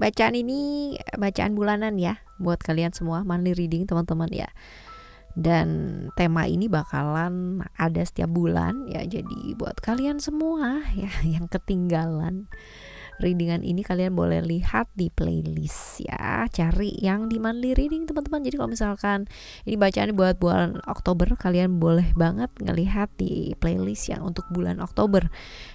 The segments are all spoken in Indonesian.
bacaan ini bacaan bulanan ya buat kalian semua, monthly reading teman-teman ya. Dan tema ini bakalan ada setiap bulan ya. Jadi buat kalian semua ya yang ketinggalan readingan ini, kalian boleh lihat di playlist ya, cari yang di monthly reading teman-teman. Jadi kalau misalkan ini bacaan buat bulan Oktober, kalian boleh banget ngelihat di playlist yang untuk bulan Oktober.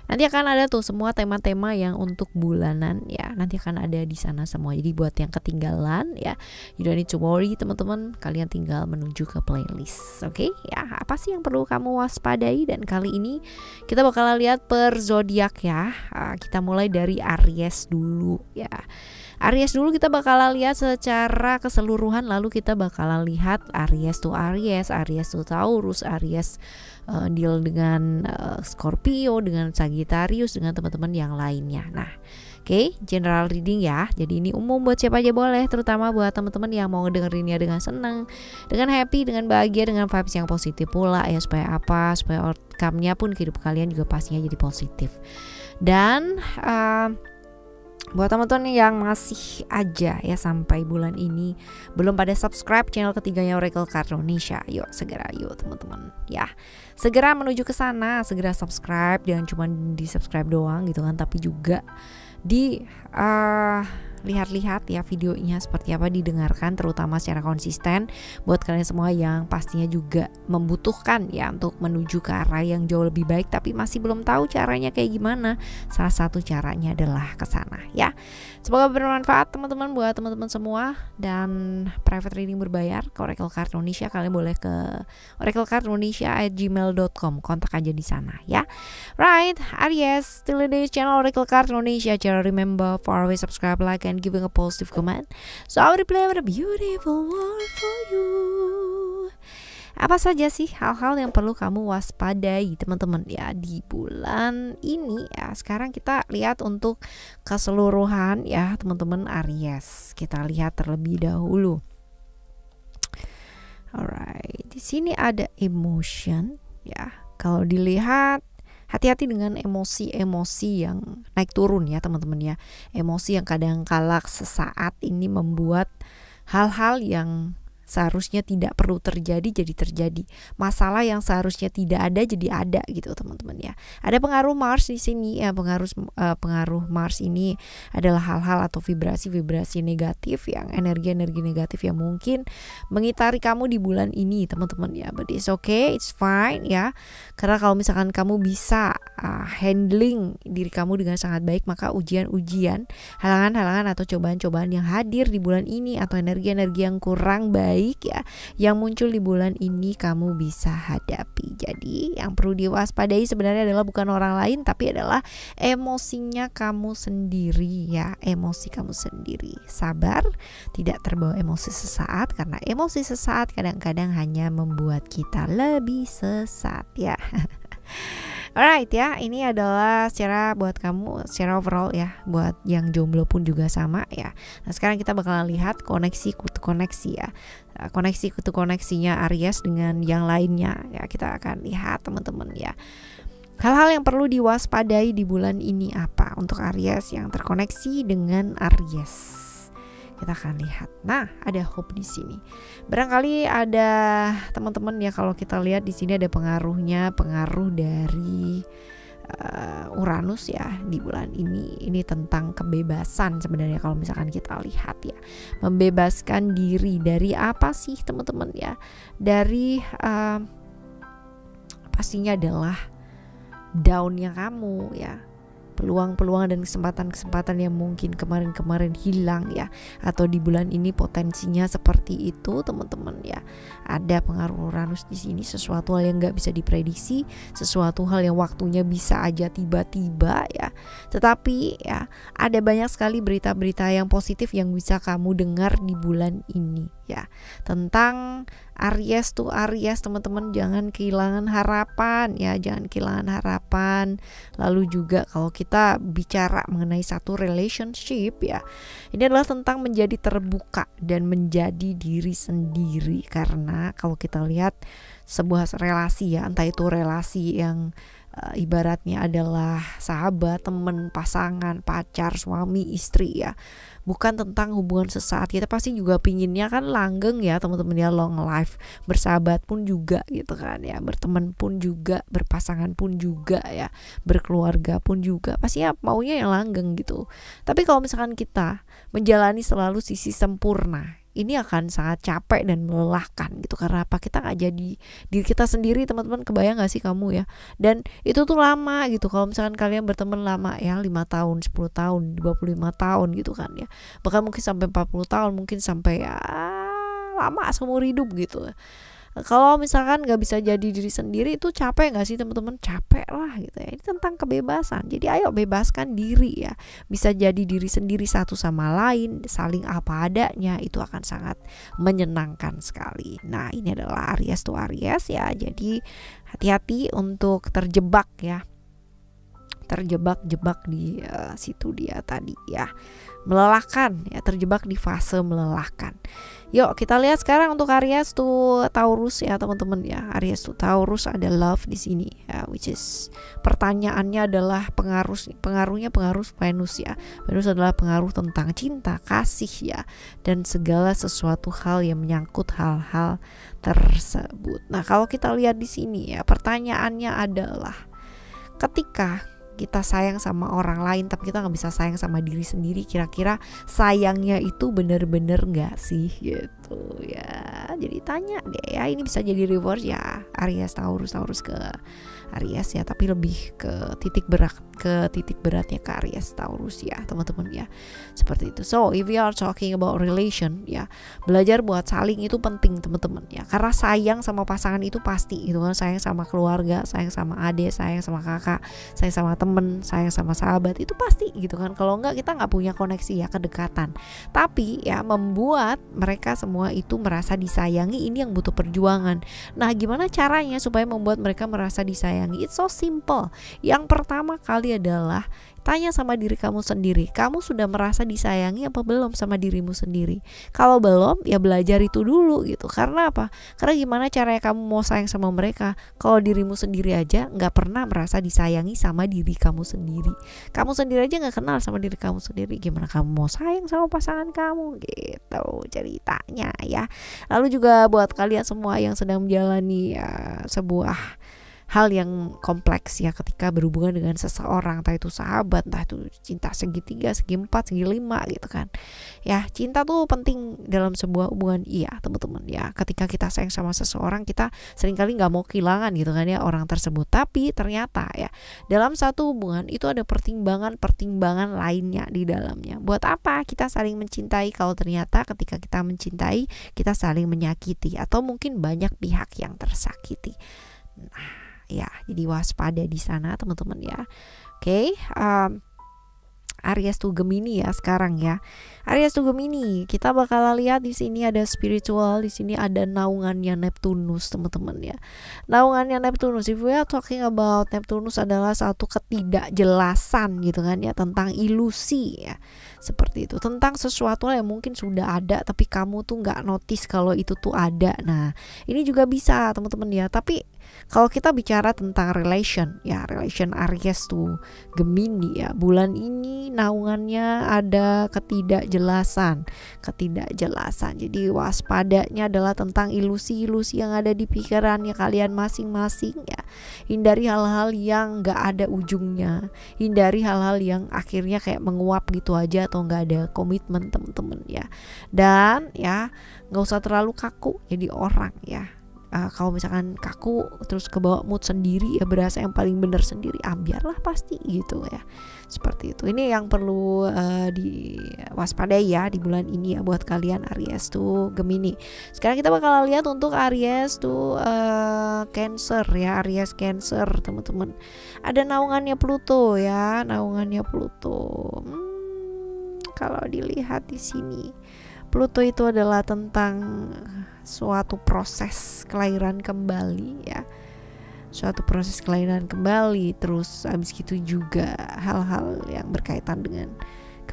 Nanti akan ada tuh semua tema-tema yang untuk bulanan ya, nanti akan ada di sana semua. Jadi buat yang ketinggalan ya, you don't need to worry teman-teman, kalian tinggal menuju ke playlist. Oke ya, apa sih yang perlu kamu waspadai? Dan kali ini kita bakal lihat per zodiak ya. Kita mulai dari Aries dulu ya. Aries dulu kita bakalan lihat secara keseluruhan, lalu kita bakalan lihat Aries to Aries, Aries to Taurus, Aries deal dengan Scorpio, dengan Sagittarius, dengan teman-teman yang lainnya. Nah, oke, general reading ya. Jadi ini umum buat siapa aja boleh, terutama buat teman-teman yang mau dengerinnya dengan senang, dengan happy, dengan bahagia, dengan vibes yang positif pula ya. Supaya apa? Supaya outcome-nya pun kehidupan kalian juga pastinya jadi positif. Dan buat teman-teman yang masih aja ya sampai bulan ini belum pada subscribe channel ketiganya Oracle Card Indonesia, yuk segera yuk teman-teman ya, segera menuju ke sana, segera subscribe. Jangan cuma di subscribe doang gitu kan, tapi juga di lihat-lihat ya videonya seperti apa, didengarkan terutama secara konsisten buat kalian semua yang pastinya juga membutuhkan ya untuk menuju ke arah yang jauh lebih baik tapi masih belum tahu caranya kayak gimana. Salah satu caranya adalah ke sana ya. Semoga bermanfaat teman-teman buat teman-teman semua. Dan private reading berbayar ke Oracle Card Indonesia, kalian boleh ke oraclecardindonesia@gmail.com, kontak aja di sana ya. Right, Aries, still the channel Oracle Card Indonesia. Jangan remember for always subscribe, like, and giving a positive comment, so I will play with a beautiful world for you. Apa saja sih hal-hal yang perlu kamu waspadai teman-teman ya di bulan ini ya. Sekarang kita lihat untuk keseluruhan ya teman-teman Aries. Kita lihat terlebih dahulu. Alright, di sini ada emotion ya. Kalau dilihat, hati-hati dengan emosi-emosi yang naik turun ya teman-teman ya. Emosi yang kadang kala sesaat ini membuat hal-hal yang seharusnya tidak perlu terjadi jadi terjadi. Masalah yang seharusnya tidak ada jadi ada gitu teman-teman ya. Ada pengaruh Mars di sini ya. Pengaruh Mars ini adalah hal-hal atau vibrasi-vibrasi negatif, yang energi-energi negatif yang mungkin mengitari kamu di bulan ini teman-teman ya. But it's okay, it's fine ya. Karena kalau misalkan kamu bisa handling diri kamu dengan sangat baik, maka ujian-ujian, halangan-halangan atau cobaan-cobaan yang hadir di bulan ini atau energi-energi yang kurang baik ya yang muncul di bulan ini kamu bisa hadapi. Jadi yang perlu diwaspadai sebenarnya adalah bukan orang lain, tapi adalah emosinya kamu sendiri ya. Emosi kamu sendiri. Sabar, tidak terbawa emosi sesaat, karena emosi sesaat kadang-kadang hanya membuat kita lebih sesat ya. Alright ya, ini adalah secara buat kamu secara overall ya. Buat yang jomblo pun juga sama ya. Nah sekarang kita bakalan lihat koneksi kutu koneksi ya. Koneksi kutu koneksinya Aries dengan yang lainnya ya. Kita akan lihat teman-teman ya. Hal-hal yang perlu diwaspadai di bulan ini apa untuk Aries yang terkoneksi dengan Aries. Kita akan lihat. Nah, ada hope di sini. Barangkali ada teman-teman ya, kalau kita lihat di sini ada pengaruh dari Uranus ya di bulan ini. Ini tentang kebebasan sebenarnya kalau misalkan kita lihat ya. Membebaskan diri dari apa sih teman-teman ya? Dari pastinya adalah down-nya kamu ya. Peluang-peluang dan kesempatan-kesempatan yang mungkin kemarin-kemarin hilang ya, atau di bulan ini potensinya seperti itu teman-teman ya. Ada pengaruh Uranus di sini, sesuatu hal yang nggak bisa diprediksi, sesuatu hal yang waktunya bisa aja tiba-tiba ya. Tetapi ya ada banyak sekali berita-berita yang positif yang bisa kamu dengar di bulan ini ya. Tentang Aries tuh Aries teman-teman, jangan kehilangan harapan ya, jangan kehilangan harapan. Lalu juga kalau kita bicara mengenai satu relationship ya, ini adalah tentang menjadi terbuka dan menjadi diri sendiri. Karena kalau kita lihat sebuah relasi ya, entah itu relasi yang ibaratnya adalah sahabat, teman, pasangan, pacar, suami, istri ya. Bukan tentang hubungan sesaat. Kita pasti juga pinginnya kan langgeng ya teman-teman ya, long life. Bersahabat pun juga gitu kan ya, berteman pun juga, berpasangan pun juga ya, berkeluarga pun juga. Pasti ya maunya yang langgeng gitu. Tapi kalau misalkan kita menjalani selalu sisi sempurna, ini akan sangat capek dan melelahkan gitu. Karena apa? Kita nggak jadi diri kita sendiri, teman-teman. Kebayang nggak sih kamu ya? Dan itu tuh lama gitu. Kalau misalkan kalian berteman lama ya, 5 tahun, 10 tahun, 25 tahun gitu kan ya, bahkan mungkin sampai 40 tahun, mungkin sampai ya lama seumur hidup gitu. Kalau misalkan gak bisa jadi diri sendiri, itu capek gak sih teman-teman? Capek lah gitu ya. Ini tentang kebebasan. Jadi ayo bebaskan diri ya. Bisa jadi diri sendiri satu sama lain, saling apa adanya, itu akan sangat menyenangkan sekali. Nah, ini adalah Aries to Aries ya. Jadi hati-hati untuk terjebak ya. Terjebak di situ dia tadi ya. Melelahkan ya, terjebak di fase melelahkan. Yuk kita lihat sekarang untuk Aries tuh Taurus ya teman-teman ya. Aries tuh Taurus ada love di sini ya, which is pertanyaannya adalah pengaruh Venus ya. Venus adalah pengaruh tentang cinta, kasih ya, dan segala sesuatu hal yang menyangkut hal-hal tersebut. Nah, kalau kita lihat di sini ya, pertanyaannya adalah ketika kita sayang sama orang lain tapi kita nggak bisa sayang sama diri sendiri, kira-kira sayangnya itu bener-bener nggak sih gitu ya. Jadi tanya deh ya, ini bisa jadi reverse ya, Aries Taurus ke Aries ya, tapi lebih ke titik beratnya ke Aries Taurus ya teman-teman ya, seperti itu. So if we are talking about relation ya, belajar buat saling itu penting teman-teman ya, karena sayang sama pasangan itu pasti gitu kan, sayang sama keluarga, sayang sama adik, sayang sama kakak, sayang sama temen, sayang sama sahabat, itu pasti gitu kan. Kalau enggak kita nggak punya koneksi ya, kedekatan. Tapi ya membuat mereka semua itu merasa disayangi, ini yang butuh perjuangan. Nah, gimana caranya supaya membuat mereka merasa disayangi? It's so simple. Yang pertama kali adalah tanya sama diri kamu sendiri, kamu sudah merasa disayangi apa belum sama dirimu sendiri? Kalau belum, ya belajar itu dulu gitu. Karena apa? Karena gimana caranya kamu mau sayang sama mereka kalau dirimu sendiri aja nggak pernah merasa disayangi sama diri kamu sendiri. Kamu sendiri aja nggak kenal sama diri kamu sendiri, gimana kamu mau sayang sama pasangan kamu gitu ceritanya ya. Lalu juga buat kalian semua yang sedang menjalani sebuah hal yang kompleks ya, ketika berhubungan dengan seseorang, entah itu sahabat, entah itu cinta segitiga, segi empat, segi lima gitu kan ya. Cinta tuh penting dalam sebuah hubungan iya teman-teman ya. Ketika kita sayang sama seseorang, kita seringkali nggak mau kehilangan gitu kan ya orang tersebut. Tapi ternyata ya dalam satu hubungan itu ada pertimbangan lainnya di dalamnya. Buat apa kita saling mencintai kalau ternyata ketika kita mencintai kita saling menyakiti, atau mungkin banyak pihak yang tersakiti. Nah ya, jadi waspada di sana teman-teman ya. Oke, Aries tuh Gemini ya sekarang ya. Aries tuh Gemini, kita bakal lihat di sini ada spiritual, di sini ada naungannya Neptunus teman-teman ya. Naungannya Neptunus, if we are talking about Neptunus, adalah satu ketidakjelasan gitu kan ya, tentang ilusi ya. Seperti itu, tentang sesuatu yang mungkin sudah ada tapi kamu tuh nggak notice kalau itu tuh ada. Nah, ini juga bisa teman-teman ya. Tapi kalau kita bicara tentang relation ya, relation Aries tuh Gemini ya, bulan ini naungannya ada ketidakjelasan. Jadi waspadanya adalah tentang ilusi-ilusi yang ada di pikirannya kalian masing-masing ya. Hindari hal-hal yang nggak ada ujungnya, hindari hal-hal yang akhirnya kayak menguap gitu aja atau nggak ada komitmen teman-teman ya. Dan ya nggak usah terlalu kaku jadi orang ya. Kalau misalkan kaku terus kebawa mood sendiri ya, berasa yang paling benar sendiri, biarlah pasti gitu ya. Seperti itu. Ini yang perlu diwaspadai ya di bulan ini ya buat kalian Aries tuh Gemini. Sekarang kita bakal lihat untuk Aries tuh Cancer ya, Aries Cancer teman-teman. Ada naungannya Pluto ya, naungannya Pluto. Kalau dilihat di sini, Pluto itu adalah tentang suatu proses kelahiran kembali ya, suatu proses kelahiran kembali. Terus habis gitu juga hal-hal yang berkaitan dengan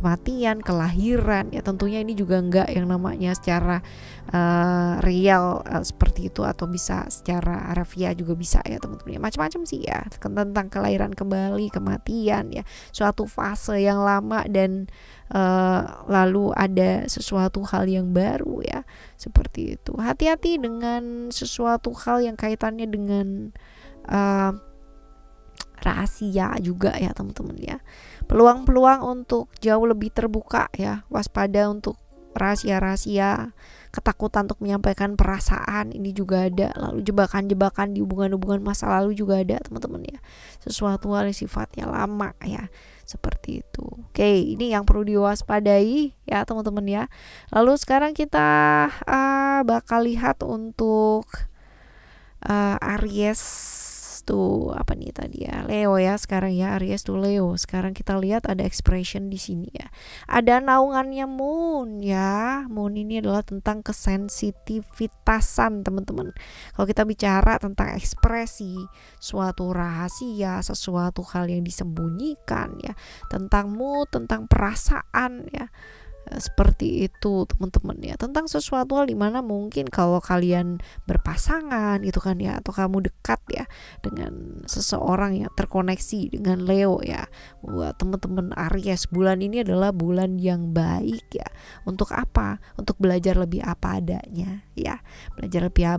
kematian, kelahiran, ya tentunya ini juga enggak yang namanya secara real seperti itu, atau bisa secara harfiah juga bisa ya teman-teman, ya macam-macam sih ya tentang kelahiran kembali, kematian ya, suatu fase yang lama dan lalu ada sesuatu hal yang baru ya, seperti itu. Hati-hati dengan sesuatu hal yang kaitannya dengan rahasia juga ya teman-teman ya. Peluang-peluang untuk jauh lebih terbuka ya, waspada untuk rahasia-rahasia, ketakutan untuk menyampaikan perasaan ini juga ada. Lalu jebakan-jebakan di hubungan-hubungan masa lalu juga ada teman-teman ya, sesuatu hal yang sifatnya lama ya, seperti itu. Oke, ini yang perlu diwaspadai ya teman-teman ya. Lalu sekarang kita bakal lihat untuk Aries tuh apa nih tadi ya, Leo ya sekarang ya, Aries tuh Leo. Sekarang kita lihat ada expression di sini ya. Ada naungannya Moon ya. Moon ini adalah tentang kesensitivitasan teman-teman. Kalau kita bicara tentang ekspresi suatu rahasia, sesuatu hal yang disembunyikan ya, tentang mood, tentang perasaan ya, seperti itu teman-teman ya, tentang sesuatu hal dimana mungkin kalau kalian berpasangan gitu kan ya, atau kamu dekat ya dengan seseorang yang terkoneksi dengan Leo ya. Buat teman-teman Aries, bulan ini adalah bulan yang baik ya. Untuk apa? Untuk belajar lebih apa adanya ya, belajar lebih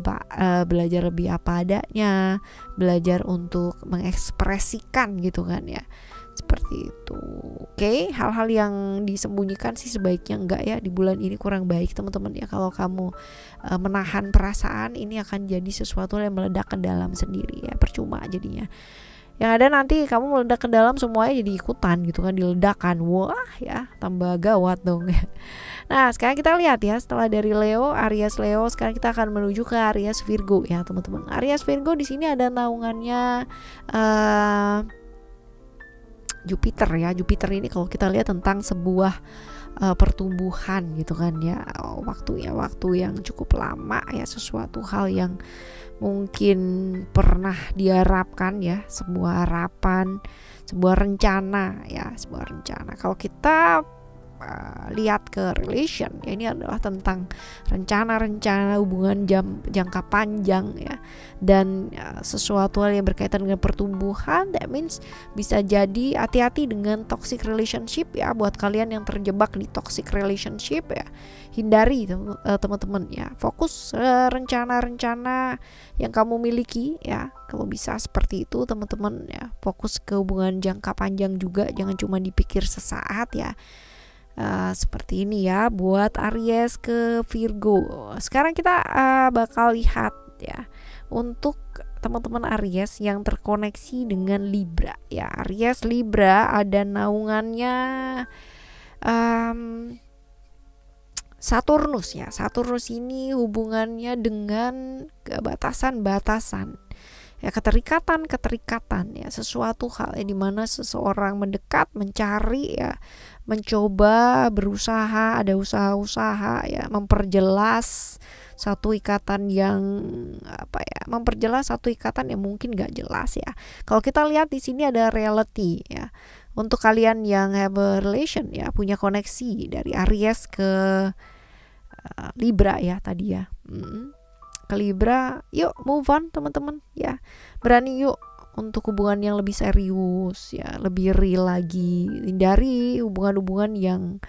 apa adanya, belajar untuk mengekspresikan gitu kan ya, seperti itu. Oke, hal-hal yang disembunyikan sih sebaiknya enggak ya, di bulan ini kurang baik teman-teman ya. Kalau kamu menahan perasaan, ini akan jadi sesuatu yang meledak ke dalam sendiri ya, percuma jadinya. Yang ada nanti kamu meledak ke dalam, semuanya jadi ikutan gitu kan, diledakkan. Wah ya, tambah gawat dong ya. Nah sekarang kita lihat ya, setelah dari Leo, Aries Leo, sekarang kita akan menuju ke Aries Virgo ya teman-teman. Aries Virgo di sini ada naungannya Jupiter ya. Jupiter ini kalau kita lihat tentang sebuah pertumbuhan gitu kan ya, waktu yang cukup lama ya, sesuatu hal yang mungkin pernah diharapkan ya, sebuah harapan, sebuah rencana ya, sebuah rencana. Kalau kita lihat ke relation ya, ini adalah tentang rencana-rencana hubungan jangka panjang ya, dan sesuatu hal yang berkaitan dengan pertumbuhan. That means bisa jadi hati-hati dengan toxic relationship ya, buat kalian yang terjebak di toxic relationship ya, hindari teman-teman ya. Fokus rencana-rencana yang kamu miliki ya, kalau bisa seperti itu teman-teman ya. Fokus ke hubungan jangka panjang juga, jangan cuma dipikir sesaat ya. Seperti ini ya buat Aries ke Virgo. Sekarang kita bakal lihat ya untuk teman-teman Aries yang terkoneksi dengan Libra ya. Aries Libra ada naungannya Saturnus ya. Saturnus ini hubungannya dengan batasan-batasan ya, keterikatan ya, sesuatu hal ya, dimana seseorang mendekat, mencari ya, mencoba, berusaha, ada usaha-usaha ya, memperjelas satu ikatan yang memperjelas satu ikatan yang mungkin gak jelas ya. Kalau kita lihat di sini ada reality ya, untuk kalian yang have a relation ya, punya koneksi dari Aries ke Libra ya tadi ya, ke Libra, yuk move on teman-teman ya, berani yuk untuk hubungan yang lebih serius ya, lebih real lagi. Hindari hubungan-hubungan yang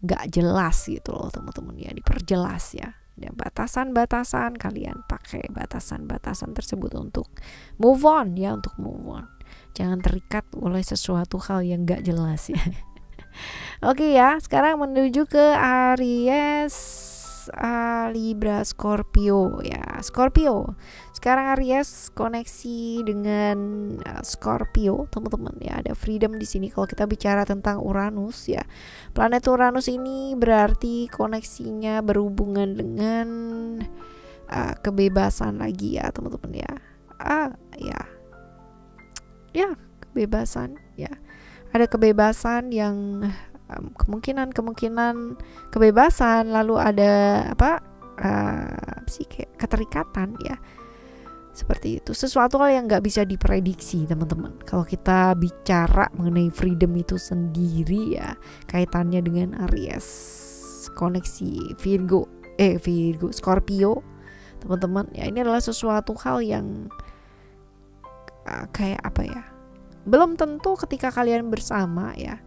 gak jelas gitu loh teman-teman ya, diperjelas ya. Dan batasan-batasan, kalian pakai batasan-batasan tersebut untuk move on ya, untuk move on. Jangan terikat oleh sesuatu hal yang gak jelas ya. Oke ya, sekarang menuju ke Aries, Libra, Scorpio ya. Scorpio sekarang Aries koneksi dengan Scorpio teman-teman ya. Ada freedom di sini. Kalau kita bicara tentang Uranus ya, planet Uranus ini berarti koneksinya berhubungan dengan kebebasan lagi ya teman-teman ya. Kebebasan ya. Ada kebebasan yang kemungkinan kebebasan, lalu ada kayak keterikatan ya, Seperti itu, sesuatu hal yang nggak bisa diprediksi teman-teman. Kalau kita bicara mengenai freedom itu sendiri ya, kaitannya dengan Aries, koneksi Virgo, Scorpio teman-teman ya, ini adalah sesuatu hal yang kayak apa ya, belum tentu ketika kalian bersama ya,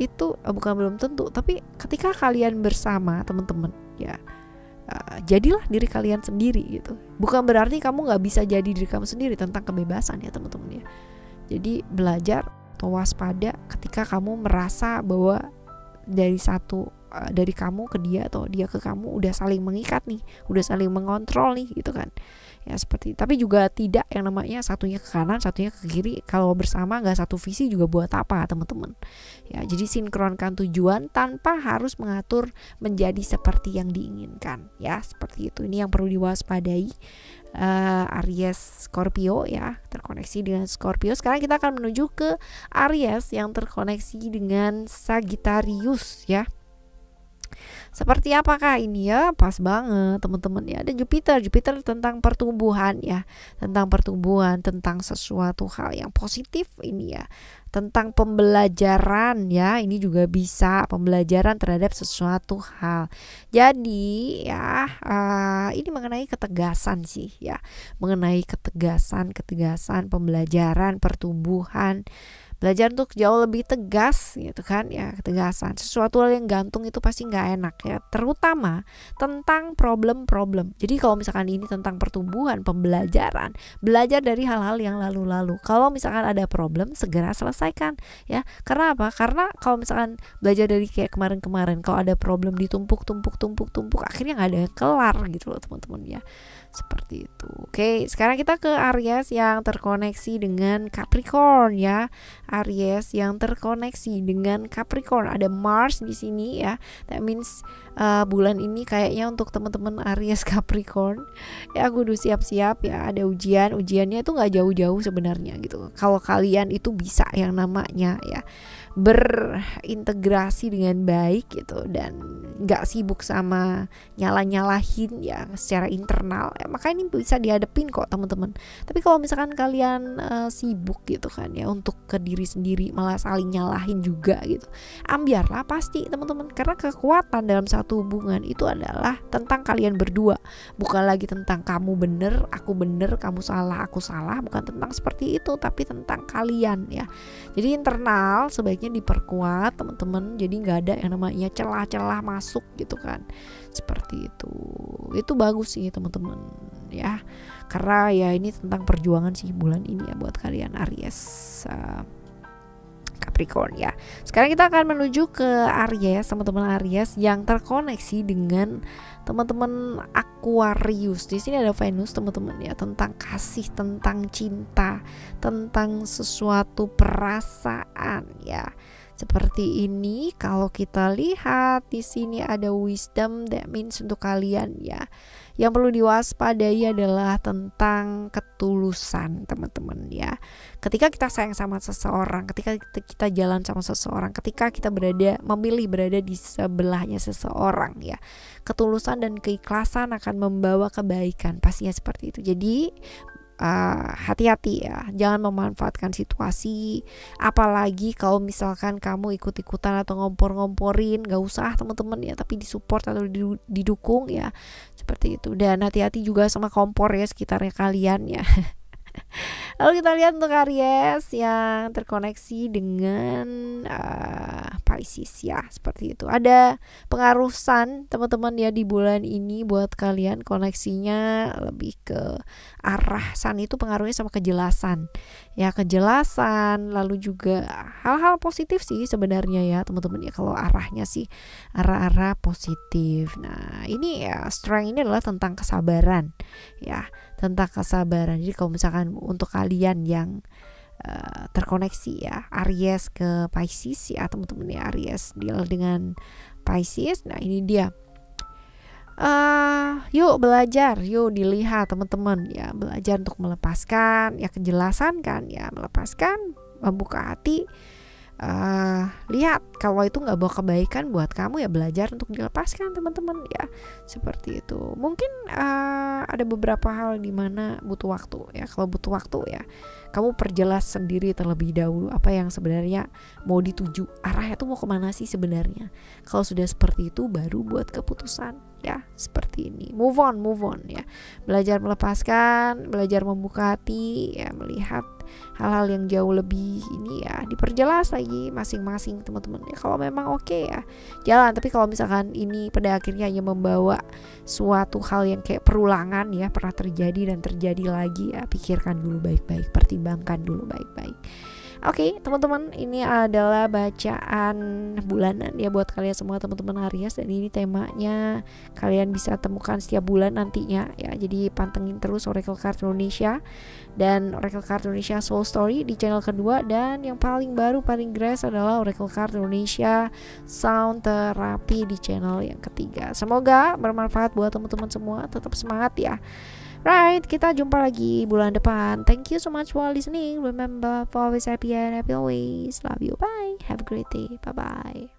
itu bukan belum tentu, tapi ketika kalian bersama teman-teman ya, jadilah diri kalian sendiri gitu. Bukan berarti kamu nggak bisa jadi diri kamu sendiri, tentang kebebasan ya teman-teman ya. Jadi belajar atau waspada ketika kamu merasa bahwa dari kamu ke dia atau dia ke kamu udah saling mengikat nih, udah saling mengontrol nih gitu kan ya, seperti. Tapi juga tidak yang namanya satunya ke kanan satunya ke kiri. Kalau bersama nggak satu visi juga buat apa teman-teman ya. Jadi sinkronkan tujuan tanpa harus mengatur menjadi seperti yang diinginkan ya, seperti itu. Ini yang perlu diwaspadai Aries Scorpio ya, terkoneksi dengan Scorpio. Sekarang kita akan menuju ke Aries yang terkoneksi dengan Sagittarius ya. Seperti apakah ini ya? Pas banget teman-teman ya. Ada Jupiter tentang pertumbuhan ya, tentang pertumbuhan, tentang sesuatu hal yang positif ini ya, tentang pembelajaran ya. Ini juga bisa pembelajaran terhadap sesuatu hal. Jadi ya ini mengenai ketegasan sih ya, mengenai ketegasan pembelajaran, pertumbuhan, belajar untuk jauh lebih tegas gitu kan ya. Ketegasan, sesuatu hal yang gantung itu pasti nggak enak ya, terutama tentang problem-problem. Jadi kalau misalkan ini tentang pertumbuhan, pembelajaran, belajar dari hal-hal yang lalu-lalu. Kalau misalkan ada problem, segera selesaikan ya. Karena apa? Karena kalau misalkan belajar dari kayak kemarin-kemarin, kalau ada problem ditumpuk, akhirnya nggak ada yang kelar gitu loh teman-teman ya. Seperti itu. Oke, sekarang kita ke Aries yang terkoneksi dengan Capricorn ya. Aries yang terkoneksi dengan Capricorn, ada Mars di sini ya. That means bulan ini kayaknya untuk teman-teman Aries Capricorn ya, kudu siap-siap ya. Ada ujiannya itu nggak jauh-jauh sebenarnya gitu. Kalau kalian itu bisa yang namanya ya berintegrasi dengan baik gitu, dan nggak sibuk sama nyalahin ya secara internal ya, maka ini bisa dihadapin kok teman-teman. Tapi kalau misalkan kalian sibuk gitu kan ya untuk ke diri sendiri, malah saling nyalahin juga gitu, ambiarlah pasti teman-teman. Karena kekuatan dalam satu hubungan itu adalah tentang kalian berdua, bukan lagi tentang kamu bener, aku bener, kamu salah, aku salah. Bukan tentang seperti itu, tapi tentang kalian ya. Jadi internal sebaiknya diperkuat teman-teman. Jadi nggak ada yang namanya celah-celah masuk gitu kan, seperti itu bagus sih teman-teman ya. Karena ya ini tentang perjuangan sih bulan ini ya buat kalian Aries Capricorn ya. Sekarang kita akan menuju ke Aries, teman-teman Aries yang terkoneksi dengan teman-teman Aquarius. Di sini ada Venus teman-teman ya, tentang kasih, tentang cinta, tentang sesuatu perasaan ya. Seperti ini kalau kita lihat di sini ada wisdom, that means untuk kalian ya. Yang perlu diwaspadai adalah tentang ketulusan teman-teman ya. Ketika kita sayang sama seseorang, ketika kita jalan sama seseorang, ketika kita memilih berada di sebelahnya seseorang ya, ketulusan dan keikhlasan akan membawa kebaikan, pastinya seperti itu. Jadi hati-hati ya, jangan memanfaatkan situasi, apalagi kalau misalkan kamu ikut-ikutan atau ngompor-ngomporin, gak usah teman-teman ya, tapi disupport atau didukung ya, seperti itu. Dan hati-hati juga sama kompor ya sekitarnya kalian ya. Lalu kita lihat untuk Aries yang terkoneksi dengan Pisces ya, seperti itu. Ada pengaruh Sun teman-teman ya di bulan ini buat kalian, koneksinya lebih ke arah Sun itu pengaruhnya sama kejelasan ya, kejelasan, lalu juga hal-hal positif sih sebenarnya ya teman-teman ya. Kalau arahnya sih arah-arah positif. Nah ini ya, strength ini adalah tentang kesabaran ya, tentang kesabaran. Jadi kalau misalkan untuk kalian yang terkoneksi ya Aries ke Pisces ya teman-teman ya, Aries deal dengan Pisces. Nah ini dia, yuk belajar, yuk dilihat teman-teman ya, belajar untuk melepaskan ya kejelasan kan ya, melepaskan, membuka hati, lihat kalau itu nggak bawa kebaikan buat kamu, ya belajar untuk dilepaskan teman-teman ya, seperti itu. Mungkin ada beberapa hal di mana butuh waktu ya. Kalau butuh waktu ya kamu perjelas sendiri terlebih dahulu apa yang sebenarnya mau dituju, arahnya tuh mau kemana sih sebenarnya. Kalau sudah seperti itu baru buat keputusan ya, seperti ini. Move on ya, belajar melepaskan, belajar membuka hati ya, melihat hal-hal yang jauh lebih ini ya, diperjelas lagi masing-masing teman-teman ya. Kalau memang oke ya jalan, tapi kalau misalkan ini pada akhirnya hanya membawa suatu hal yang kayak perulangan ya, pernah terjadi dan terjadi lagi ya, pikirkan dulu baik-baik, pertimbangkan dulu baik-baik. Oke, teman-teman, ini adalah bacaan bulanan ya buat kalian semua teman-teman Aries, dan ini temanya kalian bisa temukan setiap bulan nantinya ya. Jadi pantengin terus Oracle Card Indonesia dan Oracle Card Indonesia Soul Story di channel kedua, dan yang paling baru paling grace adalah Oracle Card Indonesia Sound Therapy di channel yang ketiga. Semoga bermanfaat buat teman-teman semua, tetap semangat ya. Right, kita jumpa lagi bulan depan. Thank you so much for listening. Remember, for always happy and happy always. Love you. Bye. Have a great day. Bye bye.